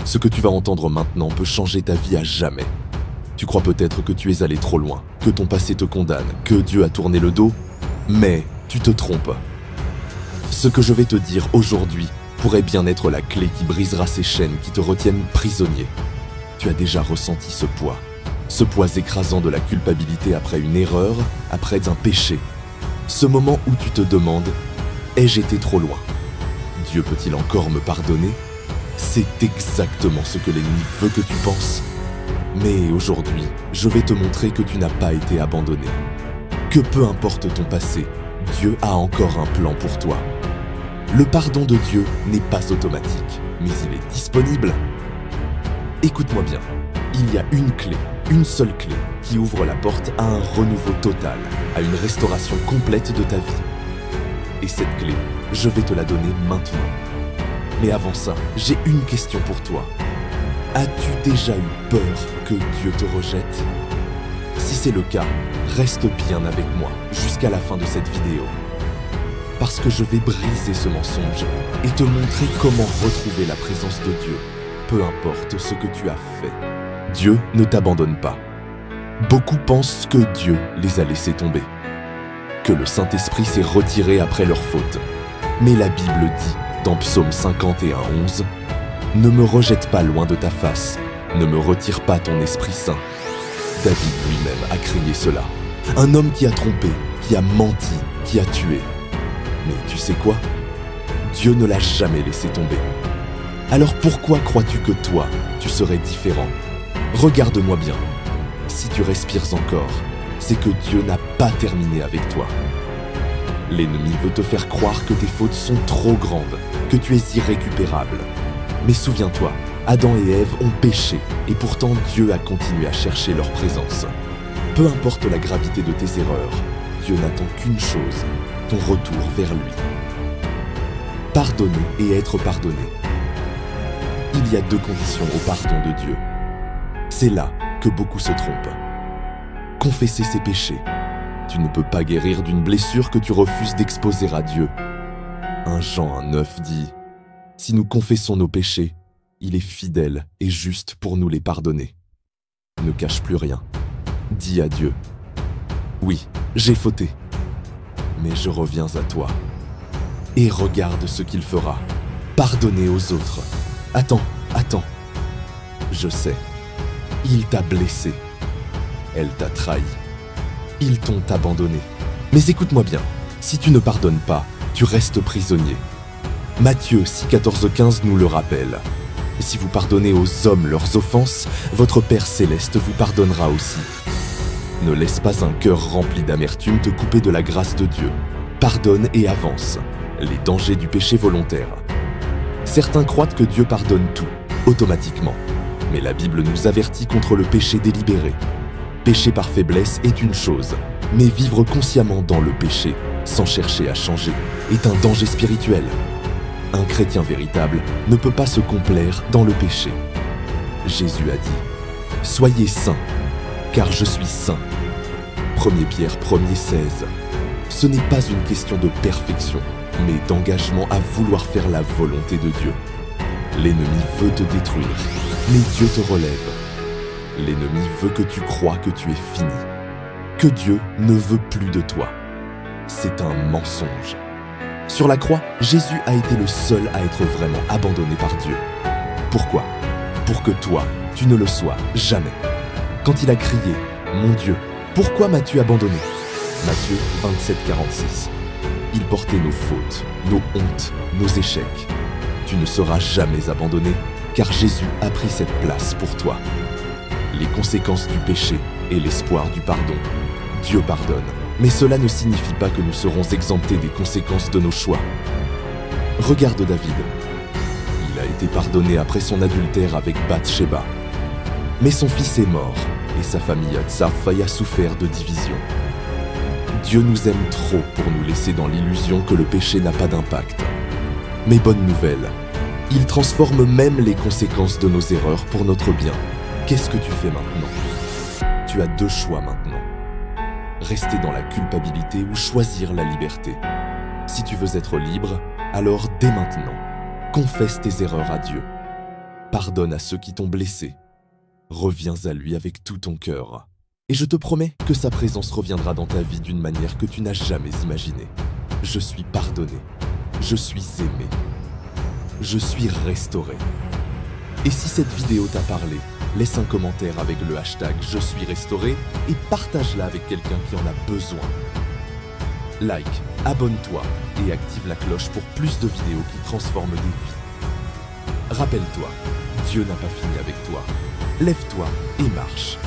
Ce que tu vas entendre maintenant peut changer ta vie à jamais. Tu crois peut-être que tu es allé trop loin, que ton passé te condamne, que Dieu a tourné le dos, mais tu te trompes. Ce que je vais te dire aujourd'hui pourrait bien être la clé qui brisera ces chaînes qui te retiennent prisonnier. Tu as déjà ressenti ce poids écrasant de la culpabilité après une erreur, après un péché. Ce moment où tu te demandes « ai-je été trop loin ? Dieu peut-il encore me pardonner ?» C'est exactement ce que l'ennemi veut que tu penses. Mais aujourd'hui, je vais te montrer que tu n'as pas été abandonné. Que peu importe ton passé, Dieu a encore un plan pour toi. Le pardon de Dieu n'est pas automatique, mais il est disponible. Écoute-moi bien, il y a une clé, une seule clé, qui ouvre la porte à un renouveau total, à une restauration complète de ta vie. Et cette clé, je vais te la donner maintenant. Mais avant ça, j'ai une question pour toi. As-tu déjà eu peur que Dieu te rejette? Si c'est le cas, reste bien avec moi jusqu'à la fin de cette vidéo. Parce que je vais briser ce mensonge et te montrer comment retrouver la présence de Dieu, peu importe ce que tu as fait. Dieu ne t'abandonne pas. Beaucoup pensent que Dieu les a laissés tomber, que le Saint-Esprit s'est retiré après leur faute. Mais la Bible dit, dans Psaume 51:11, « Ne me rejette pas loin de ta face, ne me retire pas ton Esprit Saint. » David lui-même a crié cela. Un homme qui a trompé, qui a menti, qui a tué. Mais tu sais quoi? Dieu ne l'a jamais laissé tomber. Alors pourquoi crois-tu que toi, tu serais différent? Regarde-moi bien. Si tu respires encore, c'est que Dieu n'a pas terminé avec toi. L'ennemi veut te faire croire que tes fautes sont trop grandes, que tu es irrécupérable. Mais souviens-toi, Adam et Ève ont péché et pourtant Dieu a continué à chercher leur présence. Peu importe la gravité de tes erreurs, Dieu n'attend qu'une chose, ton retour vers lui. Pardonner et être pardonné. Il y a deux conditions au pardon de Dieu. C'est là que beaucoup se trompent. Confesser ses péchés. Tu ne peux pas guérir d'une blessure que tu refuses d'exposer à Dieu. 1 Jean 1:9 dit « Si nous confessons nos péchés, il est fidèle et juste pour nous les pardonner. » Ne cache plus rien. Dis à Dieu « Oui, j'ai fauté, mais je reviens à toi. » Et regarde ce qu'il fera. Pardonner aux autres. Attends. Je sais. Il t'a blessé. Elle t'a trahi. Ils t'ont abandonné. Mais écoute-moi bien, si tu ne pardonnes pas, tu restes prisonnier. Matthieu 6:14-15 nous le rappelle. Si vous pardonnez aux hommes leurs offenses, votre Père céleste vous pardonnera aussi. Ne laisse pas un cœur rempli d'amertume te couper de la grâce de Dieu. Pardonne et avance. Les dangers du péché volontaire. Certains croient que Dieu pardonne tout, automatiquement. Mais la Bible nous avertit contre le péché délibéré. Pécher par faiblesse est une chose, mais vivre consciemment dans le péché, sans chercher à changer, est un danger spirituel. Un chrétien véritable ne peut pas se complaire dans le péché. Jésus a dit « Soyez saints, car je suis saint. » 1 Pierre 1:16. Ce n'est pas une question de perfection, mais d'engagement à vouloir faire la volonté de Dieu. L'ennemi veut te détruire, mais Dieu te relève. L'ennemi veut que tu crois que tu es fini, que Dieu ne veut plus de toi. C'est un mensonge. Sur la croix, Jésus a été le seul à être vraiment abandonné par Dieu. Pourquoi? Pour que toi, tu ne le sois jamais. Quand il a crié « Mon Dieu, pourquoi m'as-tu abandonné ?» Matthieu 27:46. Il portait nos fautes, nos hontes, nos échecs. Tu ne seras jamais abandonné, car Jésus a pris cette place pour toi. Les conséquences du péché et l'espoir du pardon. Dieu pardonne, mais cela ne signifie pas que nous serons exemptés des conséquences de nos choix. Regarde David. Il a été pardonné après son adultère avec Bathsheba. Mais son fils est mort, et sa famille Tsarfaï a souffert de division. Dieu nous aime trop pour nous laisser dans l'illusion que le péché n'a pas d'impact. Mais bonne nouvelle, il transforme même les conséquences de nos erreurs pour notre bien. Qu'est-ce que tu fais maintenant? Tu as deux choix maintenant. Rester dans la culpabilité ou choisir la liberté. Si tu veux être libre, alors dès maintenant, confesse tes erreurs à Dieu. Pardonne à ceux qui t'ont blessé. Reviens à lui avec tout ton cœur. Et je te promets que sa présence reviendra dans ta vie d'une manière que tu n'as jamais imaginée. Je suis pardonné. Je suis aimé. Je suis restauré. Et si cette vidéo t'a parlé, laisse un commentaire avec le hashtag Je suis restauré et partage-la avec quelqu'un qui en a besoin. Like, abonne-toi et active la cloche pour plus de vidéos qui transforment des vies. Rappelle-toi, Dieu n'a pas fini avec toi. Lève-toi et marche.